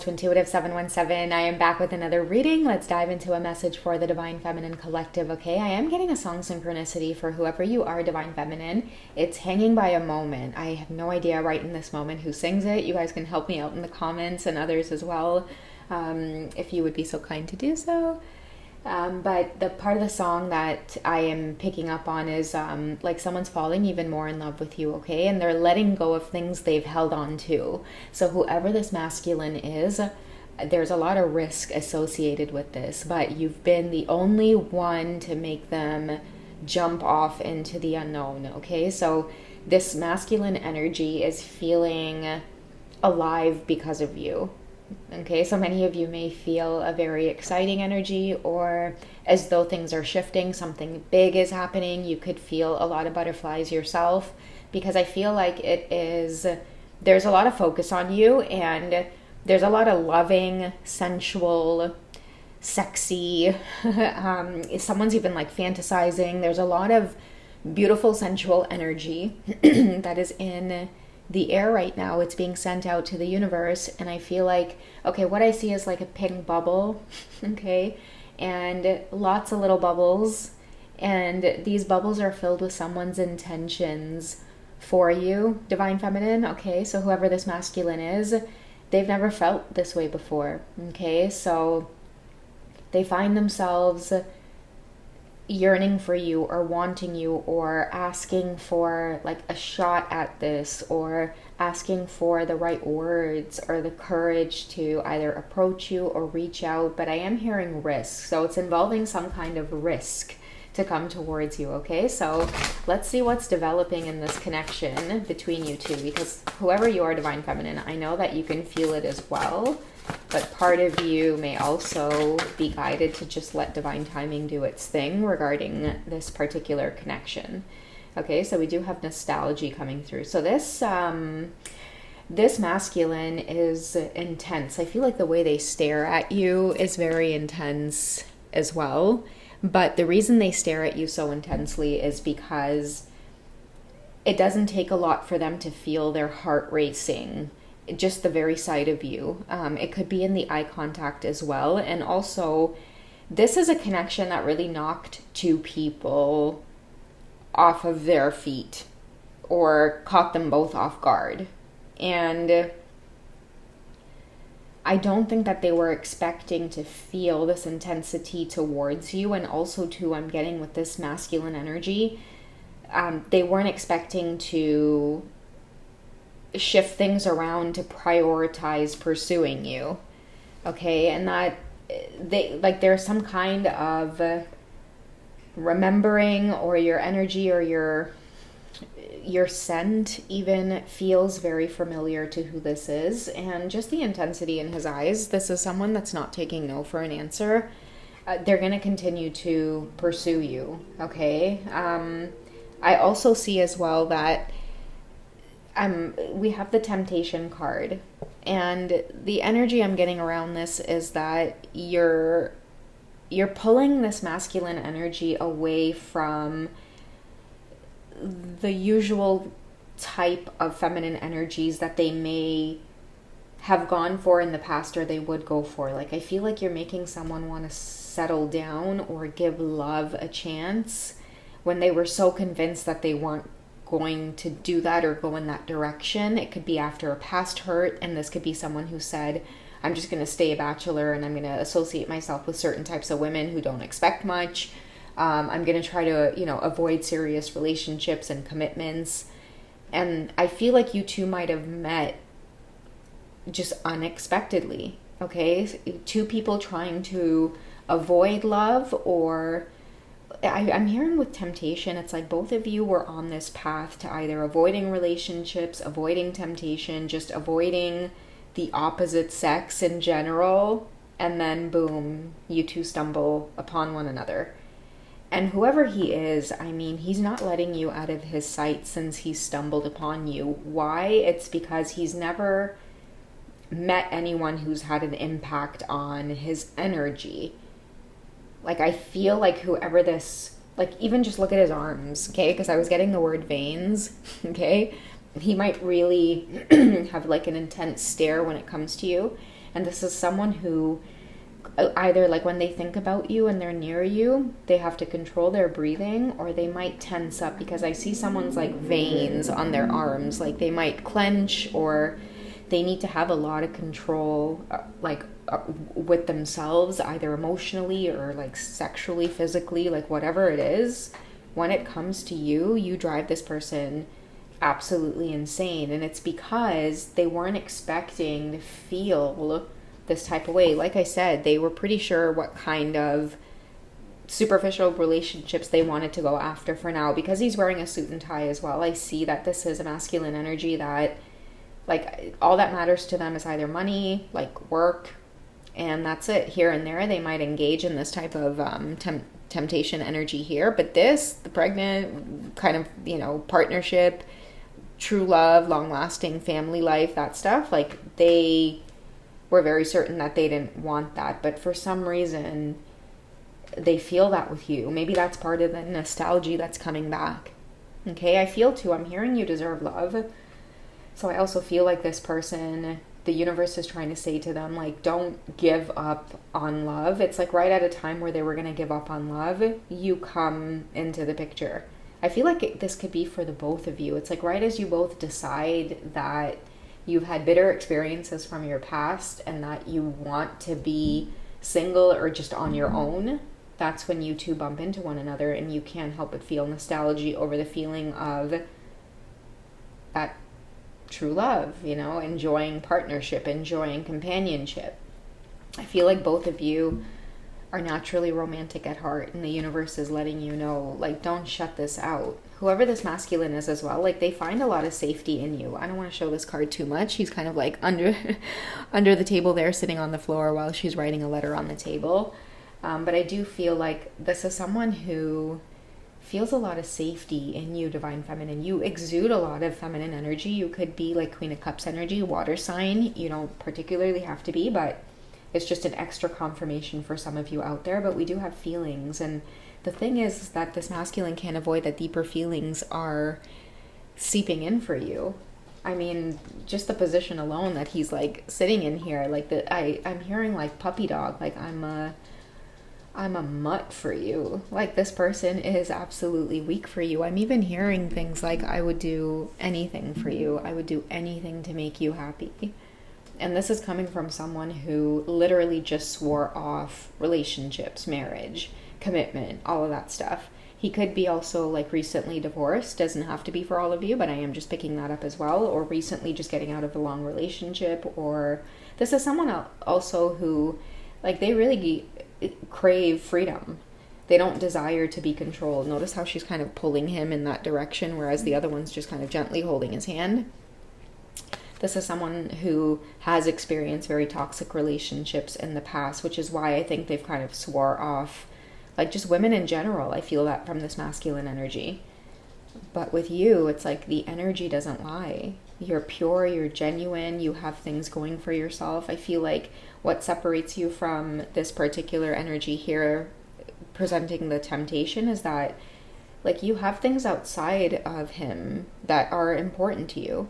to Intuitive 717. I am back with another reading. Let's dive into a message for the Divine Feminine Collective, okay? I am getting a song synchronicity for whoever you are, Divine Feminine. It's Hanging by a Moment. I have no idea right in this moment who sings it. You guys can help me out in the comments and others as well, if you would be so kind to do so. But the part of the song that I am picking up on is like someone's falling even more in love with you, okay? And they're letting go of things they've held on to. So whoever this masculine is, there's a lot of risk associated with this, but you've been the only one to make them jump off into the unknown, okay? So this masculine energy is feeling alive because of you. Okay, so many of you may feel a very exciting energy, or as though things are shifting, something big is happening. You could feel a lot of butterflies yourself, because I feel like there's a lot of focus on you, and there's a lot of loving, sensual, sexy, someone's even like fantasizing. There's a lot of beautiful, sensual energy that is in the air right now. It's being sent out to the universe, and I feel like, okay, what I see is like a pink bubble, okay, and lots of little bubbles, and these bubbles are filled with someone's intentions for you, Divine Feminine, okay? So whoever this masculine is, they've never felt this way before, okay? So they find themselves yearning for you, or wanting you, or asking for like a shot at this, or asking for the right words or the courage to either approach you or reach out. But I am hearing risk, so it's involving some kind of risk to come towards you, okay? So let's see what's developing in this connection between you two, because whoever you are, Divine Feminine, I know that you can feel it as well. But part of you may also be guided to just let divine timing do its thing regarding this particular connection. Okay, so we do have nostalgia coming through. So this masculine is intense. I feel like the way they stare at you is very intense as well. But the reason they stare at you so intensely is because it doesn't take a lot for them to feel their heart racing. Just the very sight of you. It could be in the eye contact as well. And also, this is a connection that really knocked two people off of their feet, or caught them both off guard. And I don't think that they were expecting to feel this intensity towards you. And also too, I'm getting with this masculine energy, they weren't expecting to shift things around to prioritize pursuing you, okay? And that there's some kind of remembering, or your energy, or your scent even feels very familiar to who this is. And just the intensity in his eyes, this is someone that's not taking no for an answer. They're going to continue to pursue you, okay? I also see as well that we have the Temptation card, and the energy I'm getting around this is that you're pulling this masculine energy away from the usual type of feminine energies that they may have gone for in the past, or they would go for. Like, I feel like you're making someone want to settle down or give love a chance when they were so convinced that they weren't going to do that or go in that direction. It could be after a past hurt, and this could be someone who said, I'm just going to stay a bachelor, and I'm going to associate myself with certain types of women who don't expect much. I'm going to try to, avoid serious relationships and commitments. And I feel like you two might have met just unexpectedly, okay? Two people trying to avoid love, or I'm hearing with temptation, it's like both of you were on this path to either avoiding relationships, avoiding temptation, just avoiding the opposite sex in general, and then boom, you two stumble upon one another. And whoever he is, I mean, he's not letting you out of his sight since he stumbled upon you. Why? It's because he's never met anyone who's had an impact on his energy. Like, I feel like whoever this, like, even just look at his arms, okay? Because I was getting the word veins, okay? He might really have, like, an intense stare when it comes to you. And this is someone who either like when they think about you and they're near you, they have to control their breathing, or they might tense up, because I see someone's like veins on their arms, like they might clench, or they need to have a lot of control with themselves, either emotionally or like sexually, physically, like whatever it is. When it comes to you, you drive this person absolutely insane, and it's because they weren't expecting to feel this type of way. Like I said, they were pretty sure what kind of superficial relationships they wanted to go after for now. Because he's wearing a suit and tie as well, I see that this is a masculine energy that, like, all that matters to them is either money, like work, and that's it. Here and there they might engage in this type of temptation energy here, but the pregnant kind of, partnership, true love, long-lasting family life, that stuff, like, they were very certain that they didn't want that, but for some reason they feel that with you. Maybe that's part of the nostalgia that's coming back. Okay, I feel too, I'm hearing you deserve love. So I also feel like this person, the universe is trying to say to them, like, don't give up on love. It's like right at a time where they were going to give up on love, you come into the picture. I feel like this could be for the both of you. It's like right as you both decide that you've had bitter experiences from your past and that you want to be single or just on your own, that's when you two bump into one another, and you can't help but feel nostalgia over the feeling of that true love, enjoying partnership, enjoying companionship. I feel like both of you are naturally romantic at heart, and the universe is letting you know, like, don't shut this out. Whoever this masculine is as well, like, they find a lot of safety in you. I don't want to show this card too much. He's kind of like under the table there, sitting on the floor while she's writing a letter on the table. But I do feel like this is someone who feels a lot of safety in you, Divine Feminine. You exude a lot of feminine energy. You could be like Queen of Cups energy, water sign. You don't particularly have to be, but it's just an extra confirmation for some of you out there. But we do have feelings, and the thing is that this masculine can't avoid that deeper feelings are seeping in for you. I mean, just the position alone that he's like sitting in here, like I'm hearing like puppy dog, like I'm a mutt for you. Like, this person is absolutely weak for you. I'm even hearing things like, I would do anything for you. I would do anything to make you happy. And this is coming from someone who literally just swore off relationships, marriage, commitment, all of that stuff. He could be also like recently divorced. Doesn't have to be for all of you, but I am just picking that up as well. Or recently just getting out of a long relationship. Or this is someone also who, like, they really crave freedom. They don't desire to be controlled. Notice how she's kind of pulling him in that direction, whereas the other one's just kind of gently holding his hand. This is someone who has experienced very toxic relationships in the past, which is why I think they've kind of swore off, like, just women in general. I feel that from this masculine energy. But with you, it's like the energy doesn't lie. You're pure, you're genuine, you have things going for yourself. I feel like what separates you from this particular energy here presenting the temptation is that, like, you have things outside of him that are important to you,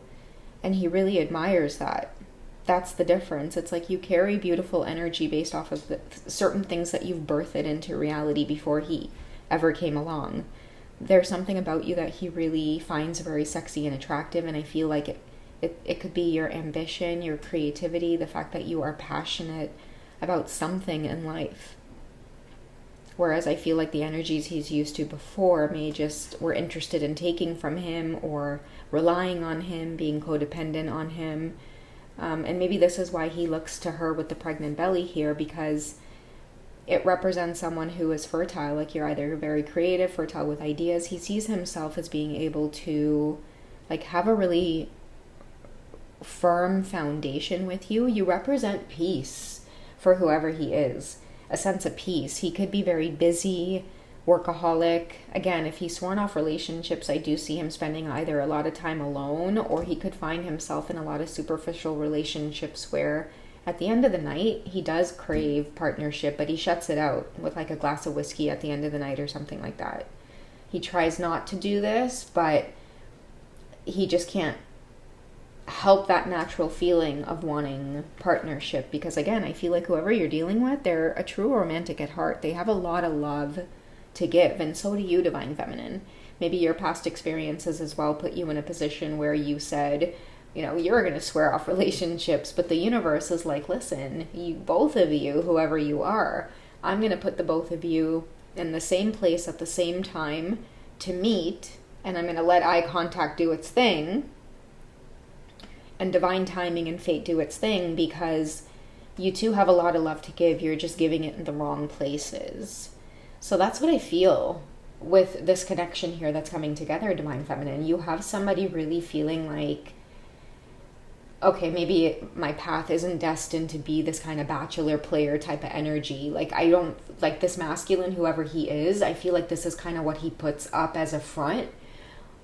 and he really admires that. That's the difference. It's like you carry beautiful energy based off of certain things that you've birthed into reality before he ever came along. There's something about you that he really finds very sexy and attractive, and I feel like it could be your ambition, your creativity, the fact that you are passionate about something in life. Whereas I feel like the energies he's used to before were interested in taking from him or relying on him, being codependent on him. And maybe this is why he looks to her with the pregnant belly here, because it represents someone who is fertile. Like, you're either very creative, fertile with ideas. He sees himself as being able to, like, have a really firm foundation with you. You represent peace for whoever he is, a sense of peace. He could be very busy, workaholic. Again, if he's sworn off relationships, I do see him spending either a lot of time alone, or he could find himself in a lot of superficial relationships where at the end of the night he does crave partnership, but he shuts it out with like a glass of whiskey at the end of the night or something like that. He tries not to do this, but he just can't help that natural feeling of wanting partnership. Because again, I feel like whoever you're dealing with, they're a true romantic at heart. They have a lot of love to give, and so do you, Divine Feminine. Maybe your past experiences as well put you in a position where you said, you know, you're going to swear off relationships, but the universe is like, listen, you, both of you, whoever you are, I'm going to put the both of you in the same place at the same time to meet, and I'm going to let eye contact do its thing, and divine timing and fate do its thing, because you two have a lot of love to give. You're just giving it in the wrong places. So that's what I feel with this connection here that's coming together, Divine Feminine. You have somebody really feeling like, okay, maybe my path isn't destined to be this kind of bachelor player type of energy. Like, I don't, like this masculine, whoever he is, I feel like this is kind of what he puts up as a front.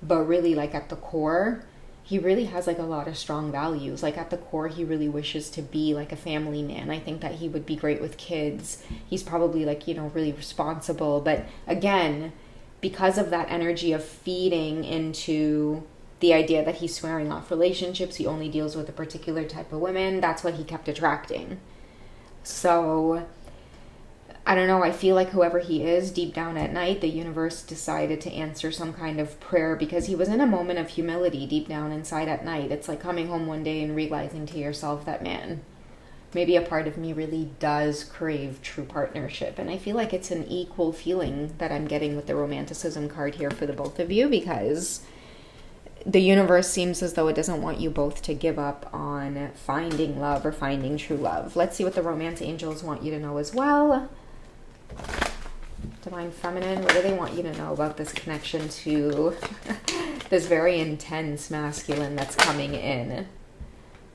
But really, like at the core, he really has like a lot of strong values. Like at the core, he really wishes to be like a family man. I think that he would be great with kids. He's probably like, you know, really responsible. But again, because of that energy of feeding into the idea that he's swearing off relationships, he only deals with a particular type of women, that's what he kept attracting. So I don't know, I feel like whoever he is, deep down at night, the universe decided to answer some kind of prayer, because he was in a moment of humility deep down inside at night. It's like coming home one day and realizing to yourself that, man, maybe a part of me really does crave true partnership. And I feel like it's an equal feeling that I'm getting with the romanticism card here for the both of you, because the universe seems as though it doesn't want you both to give up on finding love or finding true love. Let's see what the romance angels want you to know as well. Divine Feminine, what do they want you to know about this connection to this very intense masculine that's coming in?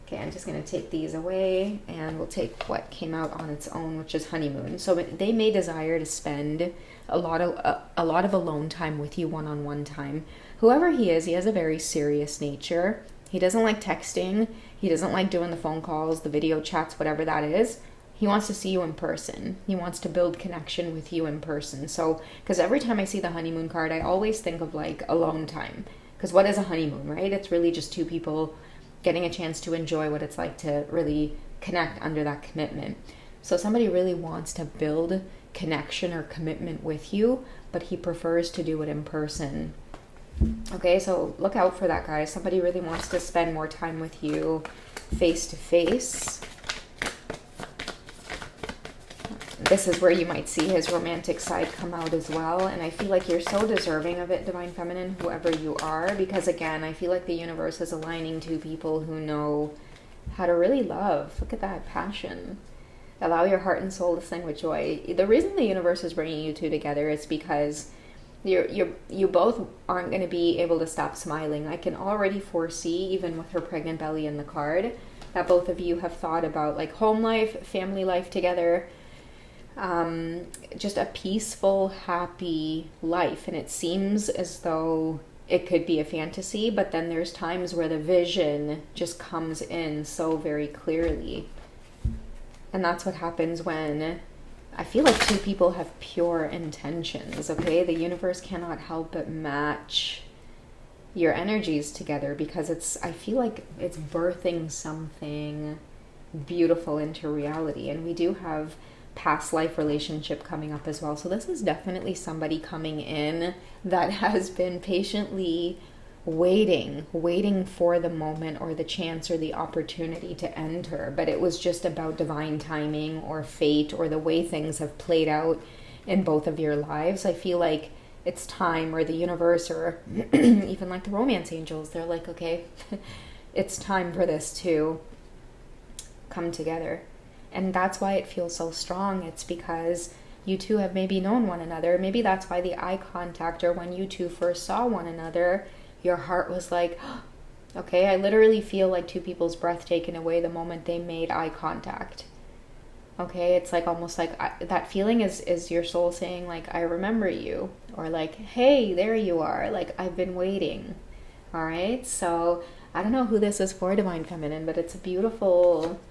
Okay, I'm just going to take these away, and we'll take what came out on its own, which is Honeymoon. So they may desire to spend a lot of alone time with you, one-on-one time. Whoever he is, he has a very serious nature. He doesn't like texting. He doesn't like doing the phone calls, the video chats, whatever that is. He wants to see you in person. He wants to build connection with you in person. So, because every time I see the honeymoon card, I always think of like alone time. Because what is a honeymoon, right? It's really just two people getting a chance to enjoy what it's like to really connect under that commitment. So somebody really wants to build connection or commitment with you, but he prefers to do it in person. Okay, so look out for that, guys. Somebody really wants to spend more time with you face to face. This is where you might see his romantic side come out as well. And I feel like you're so deserving of it, Divine Feminine, whoever you are. Because again, I feel like the universe is aligning two people who know how to really love. Look at that passion. Allow your heart and soul to sing with joy. The reason the universe is bringing you two together is because you both aren't going to be able to stop smiling. I can already foresee, even with her pregnant belly in the card, that both of you have thought about like home life, family life together, just a peaceful, happy life. And it seems as though it could be a fantasy, but then there's times where the vision just comes in so very clearly. And that's what happens when I feel like two people have pure intentions, okay? The universe cannot help but match your energies together, because I feel like it's birthing something beautiful into reality. And we do have past life relationship coming up as well. So this is definitely somebody coming in that has been patiently waiting for the moment or the chance or the opportunity to enter. But it was just about divine timing or fate or the way things have played out in both of your lives. I feel like it's time, or the universe, or even like the romance angels, they're like, okay, it's time for this to come together. And that's why it feels so strong. It's because you two have maybe known one another. Maybe that's why the eye contact, or when you two first saw one another, your heart was like, okay, I literally feel like two people's breath taken away the moment they made eye contact. Okay, it's like almost like that feeling is your soul saying like, I remember you, or like, hey, there you are, like I've been waiting. All right, so I don't know who this is for, Divine Feminine, but it's a beautiful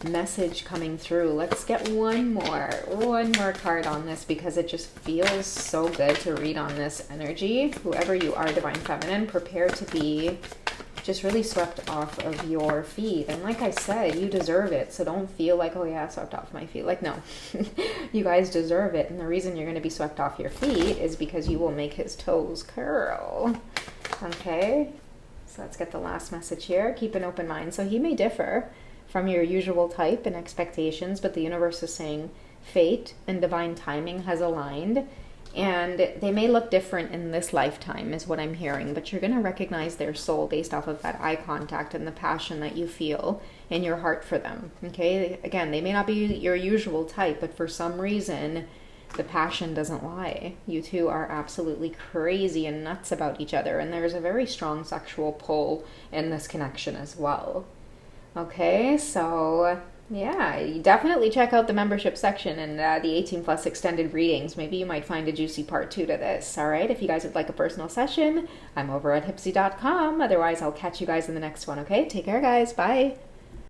message coming through. Let's get one more card on this, because it just feels so good to read on this energy. Whoever you are, Divine Feminine, prepare to be just really swept off of your feet. And like I said, you deserve it. So don't feel like, oh yeah, swept off my feet. Like, no, you guys deserve it. And the reason you're going to be swept off your feet is because you will make his toes curl. Okay, so let's get the last message here. Keep an open mind. So he may differ from your usual type and expectations, but the universe is saying fate and divine timing has aligned. And they may look different in this lifetime is what I'm hearing, but you're going to recognize their soul based off of that eye contact and the passion that you feel in your heart for them. Okay, again, they may not be your usual type, but for some reason the passion doesn't lie. You two are absolutely crazy and nuts about each other, and there's a very strong sexual pull in this connection as well. Okay, so yeah, you definitely check out the membership section and the 18 plus extended readings. Maybe you might find a juicy part 2 to this. All right, if you guys would like a personal session, I'm over at Hipsy.com. Otherwise, I'll catch you guys in the next one. Okay, take care, guys. Bye.